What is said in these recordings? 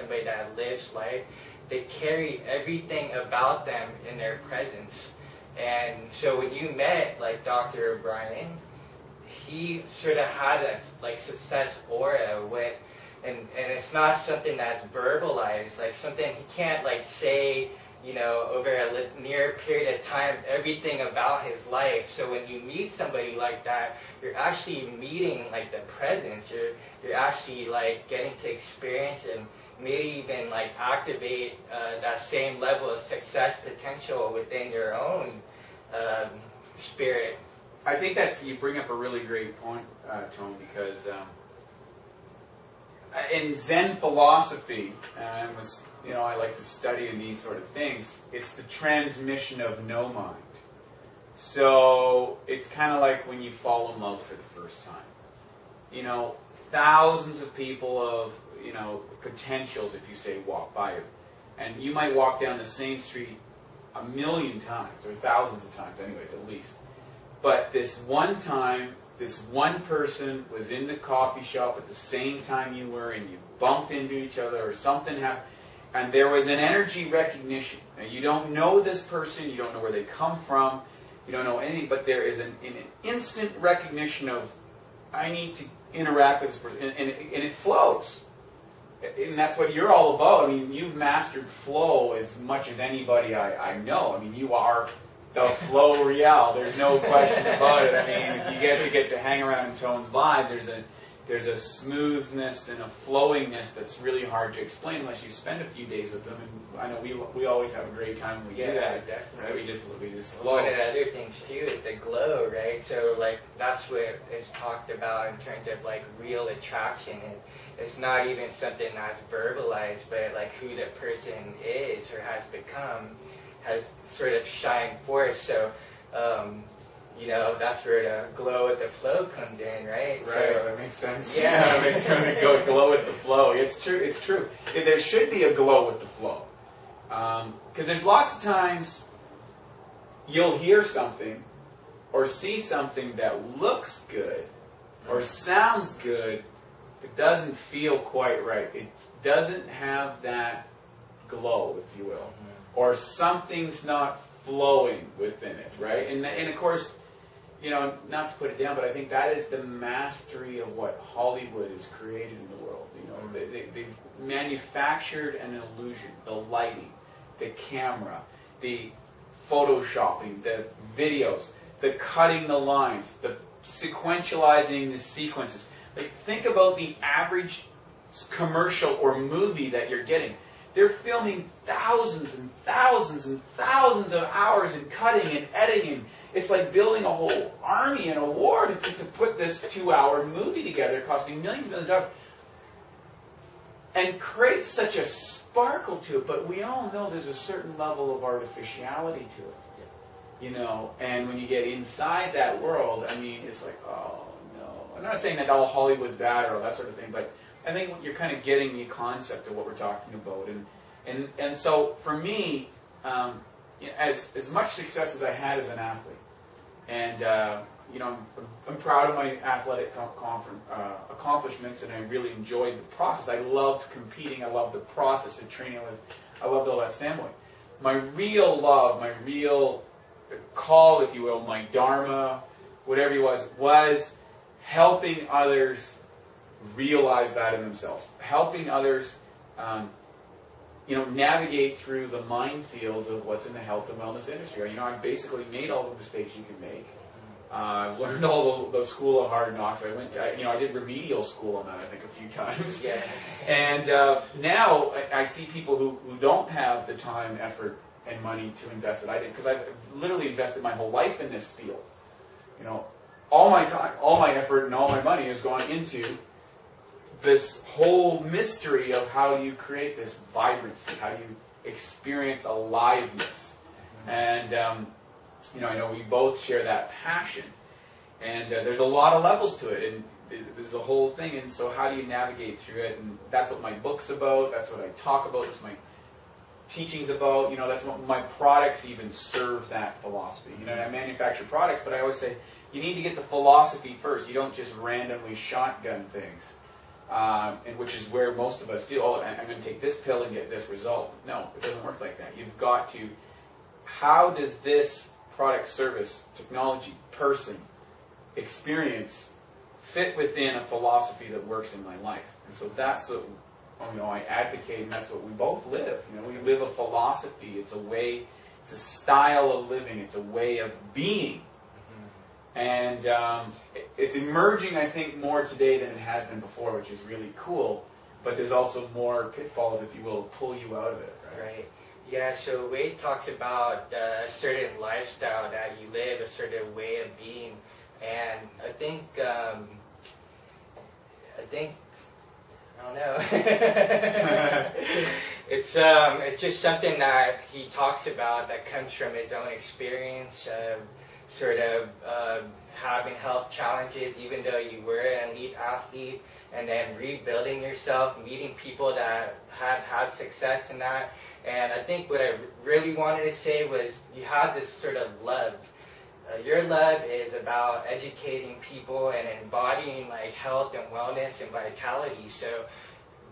somebody that lives life, they carry everything about them in their presence. And so when you met like Dr. O'Brien, he sort of had a like success aura with, and it's not something that's verbalized, like something he can't like say, you know, over a near period of time, everything about his life. So when you meet somebody like that, you're actually meeting like the presence. You're actually like getting to experience and maybe even like activate that same level of success potential within your own spirit. I think you bring up a really great point, Tone, because in Zen philosophy, I like to study in these sort of things, it's the transmission of no mind. So it's kind of like when you fall in love for the first time. You know, thousands of people of, you know, potentials, if you say, walk by you. And you might walk down the same street 1,000,000 times, or thousands of times anyways, at least. But this one time, this one person was in the coffee shop at the same time you were, and you bumped into each other, or something happened, and there was an energy recognition. Now, you don't know this person, you don't know where they come from, you don't know anything, but there is an instant recognition of, I need to interact with this person, and it flows. And that's what you're all about. I mean, you've mastered flow as much as anybody I know. I mean, you are the flow real. There's no question about it. I mean, if you get to hang around in Tone's vibe, there's a smoothness and a flowingness that's really hard to explain unless you spend a few days with them. And I know we always have a great time when we do that. Definitely. Right? We just flow. One of the other things too is the glow, right? So like that's what is talked about in terms of like real attraction. And it's not even something that's verbalized, but like who the person is or has become has sort of shined forth. So, you know, that's where the glow with the flow comes in, right? Right, So, that makes sense. Yeah. That makes sense. Glow with the flow. It's true. It's true. There should be a glow with the flow. Because there's lots of times you'll hear something or see something that looks good or sounds good, but doesn't feel quite right. It doesn't have that glow, if you will. Mm-hmm. Or something's not flowing within it, right? And of course, you know, not to put it down, but I think that is the mastery of what Hollywood has created in the world. You know, they've manufactured an illusion, the lighting, the camera, the photoshopping, the videos, the cutting the lines, the sequentializing the sequences. Like, think about the average commercial or movie that you're getting. They're filming thousands and thousands and thousands of hours in cutting and editing. It's like building a whole army and a war to put this 2-hour movie together, costing millions and millions of dollars. And creates such a sparkle to it, but we all know there's a certain level of artificiality to it. You know, and when you get inside that world, I mean, it's like, oh no. I'm not saying that all Hollywood's bad or that sort of thing, but I think you're kind of getting the concept of what we're talking about. And so for me, as much success as I had as an athlete, and you know, I'm proud of my athletic accomplishments, and I really enjoyed the process. I loved competing. I loved the process of training. I loved all that standpoint. My real love, my real call, if you will, my dharma, whatever it was helping others realize that in themselves, helping others, you know, navigate through the minefields of what's in the health and wellness industry. You know, I've basically made all the mistakes you can make. I've learned all the school of hard knocks. I did remedial school on that, I think, a few times. Yeah. And now I see people who don't have the time, effort, and money to invest that I did, because I've literally invested my whole life in this field. You know, all my time, all my effort, and all my money has gone into this whole mystery of how you create this vibrancy, how you experience aliveness. And, you know, I know we both share that passion. And there's a lot of levels to it, and there's a whole thing. And so how do you navigate through it? And that's what my book's about. That's what I talk about. That's my teaching's about. You know, that's what my products even serve that philosophy. You know, I manufacture products, but I always say, you need to get the philosophy first. You don't just randomly shotgun things. and which is where most of us do. Oh, I'm going to take this pill and get this result. No, it doesn't work like that. You've got to, how does this product, service, technology, person, experience fit within a philosophy that works in my life? And so that's what, I advocate, and that's what we both live. We live a philosophy. It's a way, it's a style of living. It's a way of being. And it's emerging, I think, more today than it has been before, which is really cool. But there's also more pitfalls, if you will, pull you out of it. Right. Yeah, so Wade talks about a certain lifestyle that you live, a certain way of being. And I think I don't know. It's just something that he talks about that comes from his own experience of sort of having health challenges, even though you were an elite athlete, and then rebuilding yourself, meeting people that have had success in that. And I think what I really wanted to say was you have this sort of love. Your love is about educating people and embodying like health and wellness and vitality. So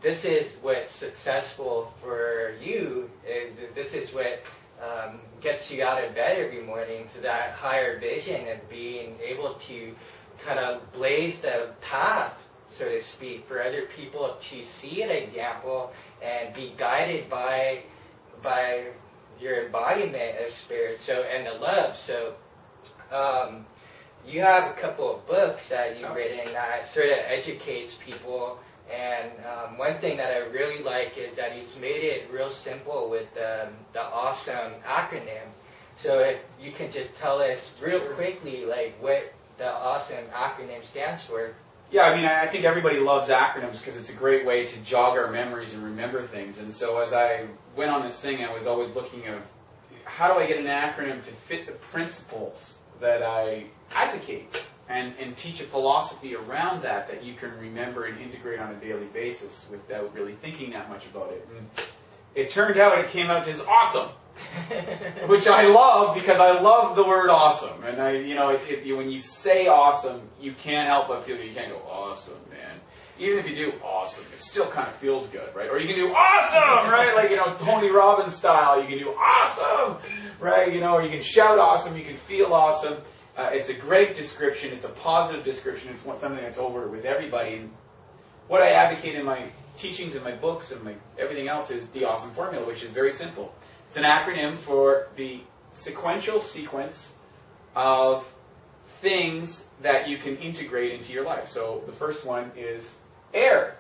this is what's successful for you. This is what gets you out of bed every morning, to that higher vision of being able to kind of blaze the path, so to speak, for other people to see an example and be guided by your embodiment of spirit, and the love. So you have a couple of books that you've written that sort of educates people, and one thing that I really like is that he's made it real simple with the AWESOME acronym. So if you can just tell us real quickly like what the AWESOME acronym stands for. Yeah, I think everybody loves acronyms because it's a great way to jog our memories and remember things. And so as I went on this thing, I was always looking at how do I get an acronym to fit the principles that I advocate, and teach a philosophy around that you can remember and integrate on a daily basis without really thinking that much about it. And it turned out it came out as awesome, which I love because I love the word awesome. And when you say awesome, you can't help but feel, you can't go, awesome, man. Even if you do awesome, it still kind of feels good, right? Or you can do awesome, right? Like, Tony Robbins style, you can do awesome, right? Or you can shout awesome, you can feel awesome. It's a great description. It's a positive description. It's something that's over with everybody. And what I advocate in my teachings and my books and my everything else is the AWESOME formula, which is very simple. It's an acronym for the sequential sequence of things that you can integrate into your life. So the first one is air.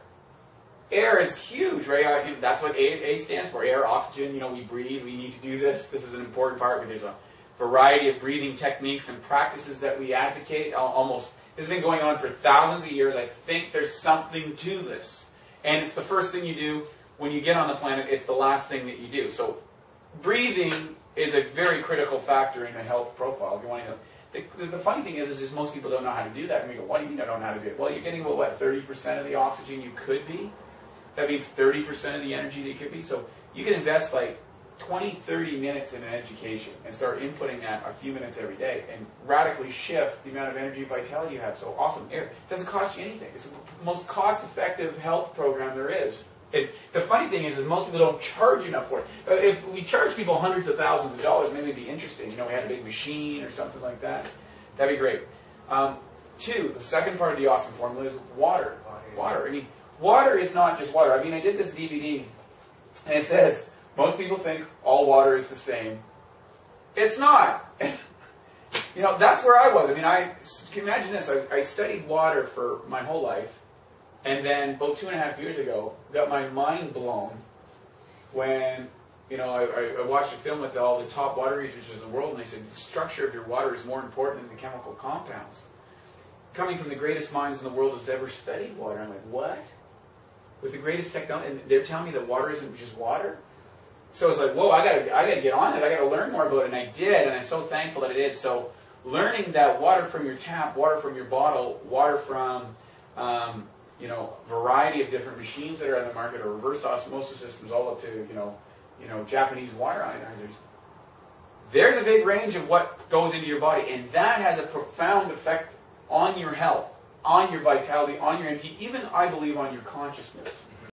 Air is huge, right? That's what A stands for. Air, oxygen. We breathe. We need to do this. This is an important part, but there's a variety of breathing techniques and practices that we advocate. This has been going on for thousands of years. I think there's something to this. And it's the first thing you do when you get on the planet. It's the last thing that you do. So breathing is a very critical factor in a health profile. If you want to know. The funny thing is most people don't know how to do that. And we go, what do you mean I don't know how to do it? Well, you're getting, 30% of the oxygen you could be? That means 30% of the energy that you could be. So you can invest 20, 30 minutes in an education and start inputting that a few minutes every day and radically shift the amount of energy and vitality you have. So awesome. Air. It doesn't cost you anything. It's the most cost-effective health program there is. The funny thing is most people don't charge enough for it. If we charge people hundreds of thousands of dollars, maybe it'd be interesting. We had a big machine or something like that. That'd be great. Two, the second part of the AWESOME formula is water. Water. Water is not just water. I did this DVD, and it says, most people think all water is the same. It's not. That's where I was. Imagine this. I studied water for my whole life, and then about 2.5 years ago, got my mind blown when, I watched a film with all the top water researchers in the world, and they said the structure of your water is more important than the chemical compounds. Coming from the greatest minds in the world who's ever studied water, I'm like, what? With the greatest technology, and they're telling me that water isn't just water? So it's like, whoa, I gotta get on it. I gotta learn more about it, and I did, and I'm so thankful that I did. So learning that water from your tap, water from your bottle, water from variety of different machines that are on the market, or reverse osmosis systems, all up to Japanese water ionizers. There's a big range of what goes into your body, and that has a profound effect on your health. on your vitality, on your energy, even I believe on your consciousness.